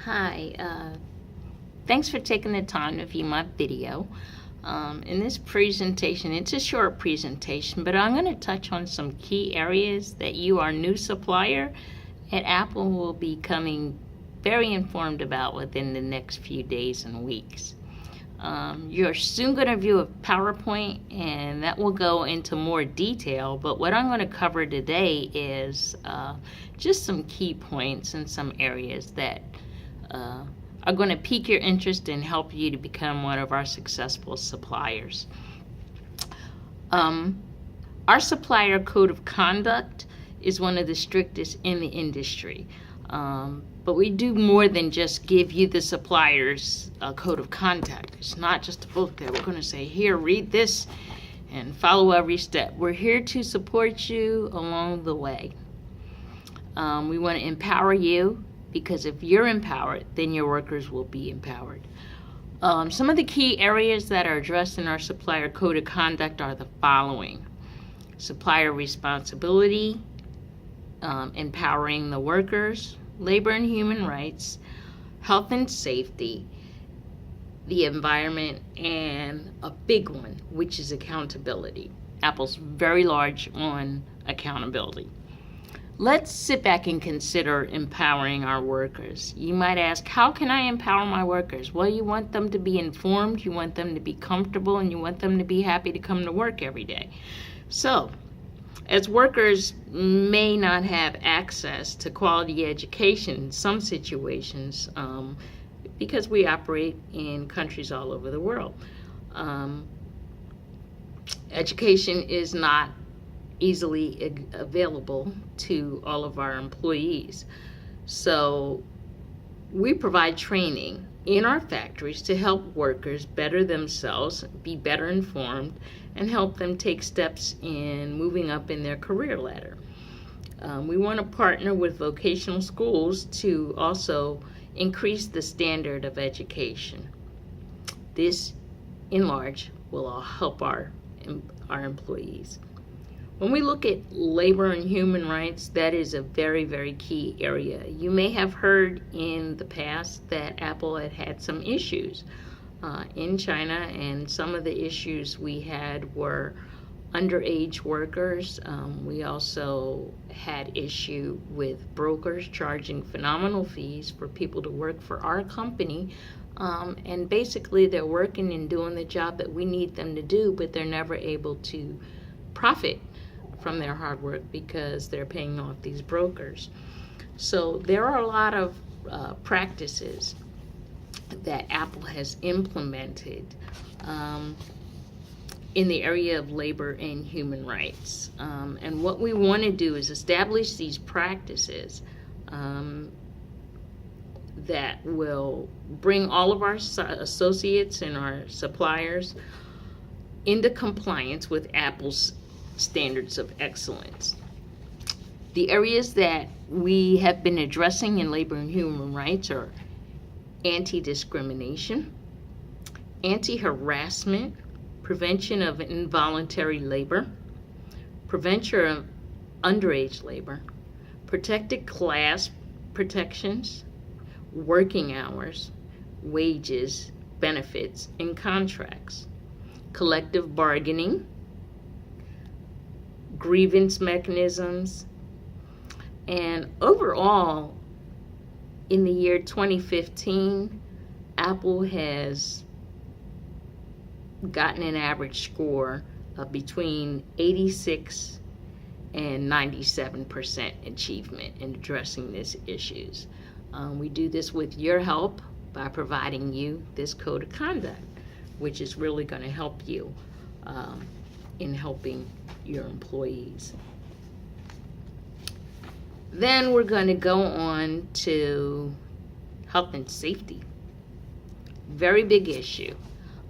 Hi, thanks for taking the time to view my video. In this presentation, it's a short presentation, but I'm going to touch on some key areas that you, our new supplier at Apple, will be becoming very informed about within the next few days and weeks. You're soon going to view a PowerPoint, and that will go into more detail, but what I'm going to cover today is just some key points and some areas that are going to pique your interest and help you to become one of our successful suppliers. Our supplier code of conduct is one of the strictest in the industry. But we do more than just give you the supplier's code of conduct. It's not just a book that we're going to say, here, read this and follow every step. We're here to support you along the way. We want to empower you, because if you're empowered, then your workers will be empowered. Some of the key areas that are addressed in our supplier code of conduct are the following: supplier responsibility, empowering the workers, labor and human rights, health and safety, the environment, and a big one, which is accountability. Apple's very large on accountability. Let's sit back and consider empowering our workers. You might ask, how can I empower my workers? Well, you want them to be informed, you want them to be comfortable, and you want them to be happy to come to work every day. So, as workers may not have access to quality education in some situations, because we operate in countries all over the world, education is not easily available to all of our employees. So we provide training in our factories to help workers better themselves, be better informed, and help them take steps in moving up in their career ladder. We want to partner with vocational schools to also increase the standard of education. This, in large, will all help our employees. When we look at labor and human rights, that is a very, very key area. You may have heard in the past that Apple had some issues in China, and some of the issues we had were underage workers. We also had issue with brokers charging phenomenal fees for people to work for our company. And basically they're working and doing the job that we need them to do, but they're never able to profit from their hard work because they're paying off these brokers. So there are a lot of practices that Apple has implemented in the area of labor and human rights. And what we want to do is establish these practices that will bring all of our associates and our suppliers into compliance with Apple's standards of excellence. The areas that we have been addressing in labor and human rights are anti-discrimination, anti-harassment, prevention of involuntary labor, prevention of underage labor, protected class protections, working hours, wages, benefits, and contracts, collective bargaining, grievance mechanisms, and overall, in the year 2015, Apple has gotten an average score of between 86 and 97% achievement in addressing these issues. We do this with your help by providing you this code of conduct, which is really going to help you in helping your employees. Then we're going to go on to health and safety. Very big issue.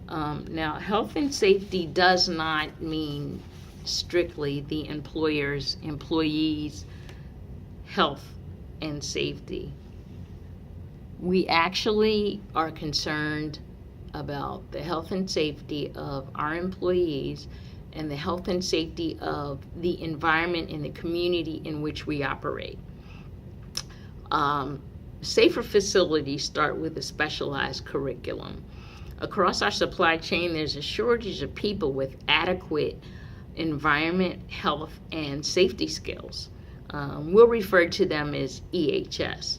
Now, health and safety does not mean strictly the employees' health and safety. We actually are concerned about the health and safety of our employees and the health and safety of the environment and the community in which we operate. Safer facilities start with a specialized curriculum. Across our supply chain, there's a shortage of people with adequate environment, health, and safety skills. We'll refer to them as EHS.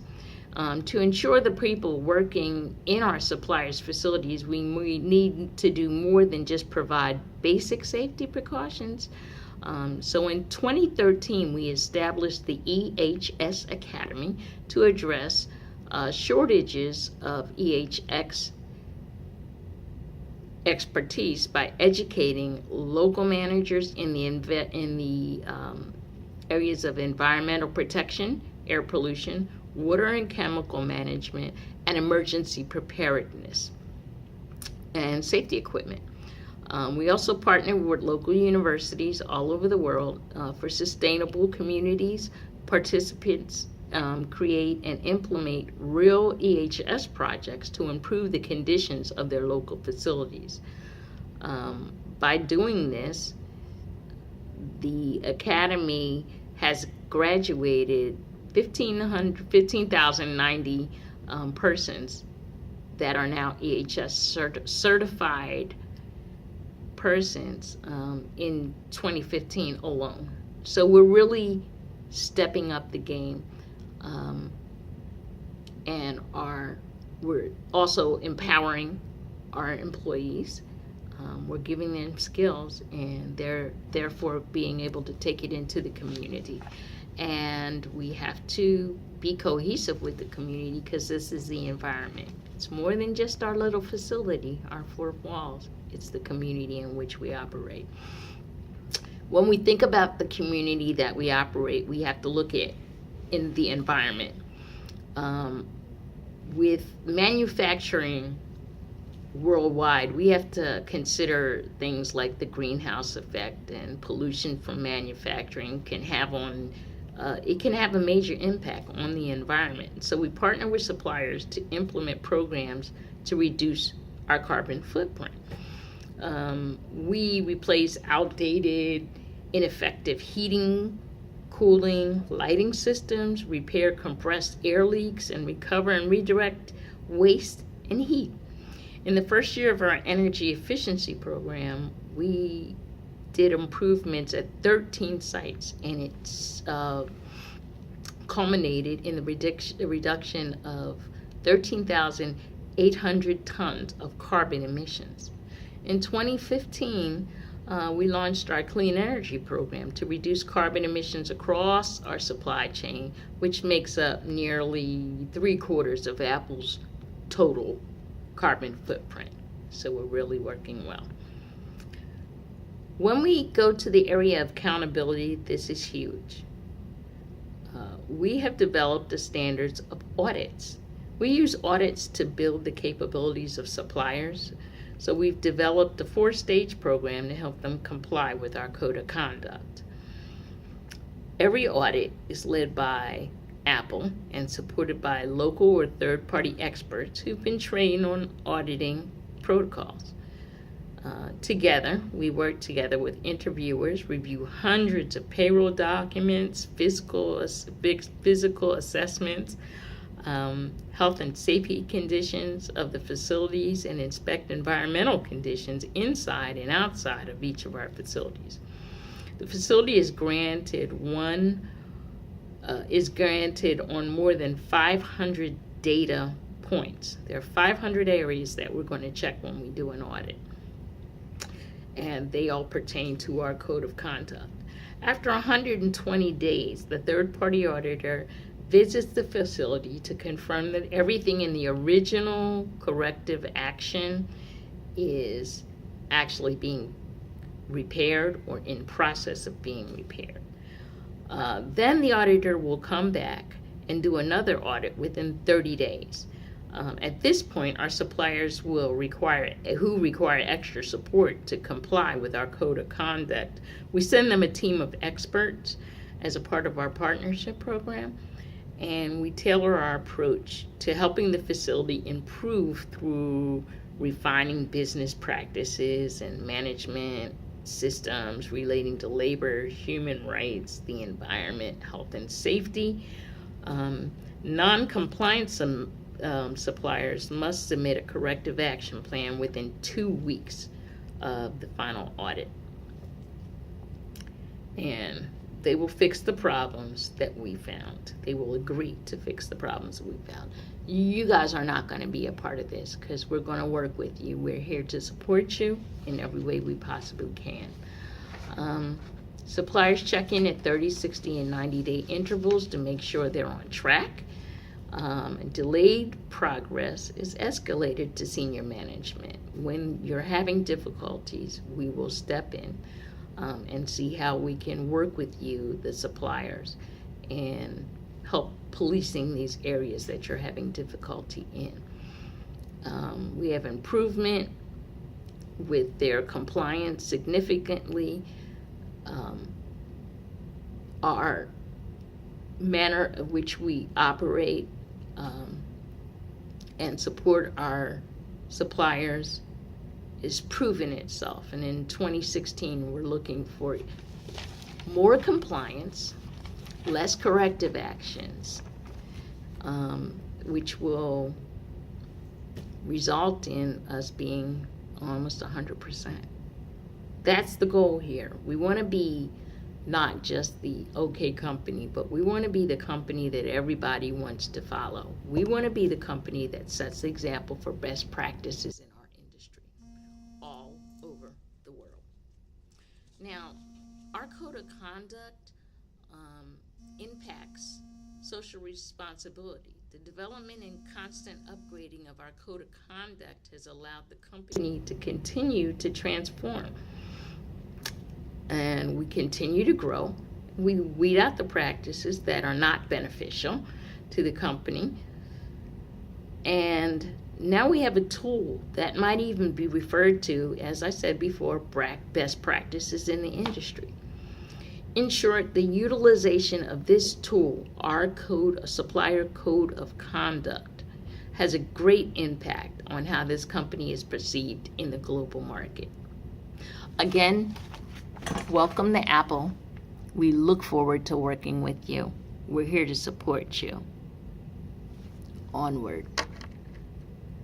To ensure the people working in our suppliers' facilities, we need to do more than just provide basic safety precautions. So in 2013, we established the EHS Academy to address shortages of EHS expertise by educating local managers in the areas of environmental protection, air pollution, water and chemical management, and emergency preparedness and safety equipment. We also partner with local universities all over the world for sustainable communities. Participants create and implement real EHS projects to improve the conditions of their local facilities. By doing this, the Academy has graduated 15,090 persons that are now EHS certified persons in 2015 alone. So we're really stepping up the game, and we're also empowering our employees. We're giving them skills, and they're therefore being able to take it into the community. And we have to be cohesive with the community, because this is the environment. It's more than just our little facility, our four walls. It's the community in which we operate. When we think about the community that we operate, we have to look at in the environment. With manufacturing worldwide, we have to consider things like the greenhouse effect, and pollution from manufacturing can have a major impact on the environment. So we partner with suppliers to implement programs to reduce our carbon footprint. We replace outdated, ineffective heating, cooling, lighting systems, repair compressed air leaks, and recover and redirect waste and heat. In the first year of our energy efficiency program, we did improvements at 13 sites, and it's culminated in the reduction of 13,800 tons of carbon emissions. In 2015, we launched our clean energy program to reduce carbon emissions across our supply chain, which makes up nearly 3/4 of Apple's total carbon footprint. So we're really working well. When we go to the area of accountability, this is huge. We have developed the standards of audits. We use audits to build the capabilities of suppliers. So we've developed a 4-stage program to help them comply with our code of conduct. Every audit is led by Apple and supported by local or third-party experts who've been trained on auditing protocols. Together, we work together with interviewers, review hundreds of payroll documents, physical assessments, health and safety conditions of the facilities, and inspect environmental conditions inside and outside of each of our facilities. The facility is granted on more than 500 data points. There are 500 areas that we're going to check when we do an audit, and they all pertain to our code of conduct. After 120 days, the third-party auditor visits the facility to confirm that everything in the original corrective action is actually being repaired or in process of being repaired. Then the auditor will come back and do another audit within 30 days. At this point, our suppliers who require extra support to comply with our code of conduct, we send them a team of experts as a part of our partnership program, and we tailor our approach to helping the facility improve through refining business practices and management systems relating to labor, human rights, the environment, health and safety, Non-compliant suppliers must submit a corrective action plan within 2 weeks of the final audit. And they will fix the problems that we found. They will agree to fix the problems that we found. You guys are not going to be a part of this because we're going to work with you. We're here to support you in every way we possibly can. Suppliers check in at 30, 60, and 90-day intervals to make sure they're on track. Delayed progress is escalated to senior management. When you're having difficulties, we will step in and see how we can work with you, the suppliers, and help policing these areas that you're having difficulty in. We have improvement with their compliance significantly. Our manner of which we operate and support our suppliers is proven itself. And in 2016, we're looking for more compliance, less corrective actions, which will result in us being almost 100%. That's the goal here. We want to be not just the okay company, but we want to be the company that everybody wants to follow. We want to be the company that sets the example for best practices in our industry all over the world. Now, our code of conduct impacts social responsibility. The development and constant upgrading of our code of conduct has allowed the company to continue to transform. And we continue to grow. We weed out the practices that are not beneficial to the company. And now we have a tool that might even be referred to, as I said before, best practices in the industry. In short, the utilization of this tool, our code, a supplier code of conduct, has a great impact on how this company is perceived in the global market. Again, welcome to Apple. We look forward to working with you. We're here to support you. Onward.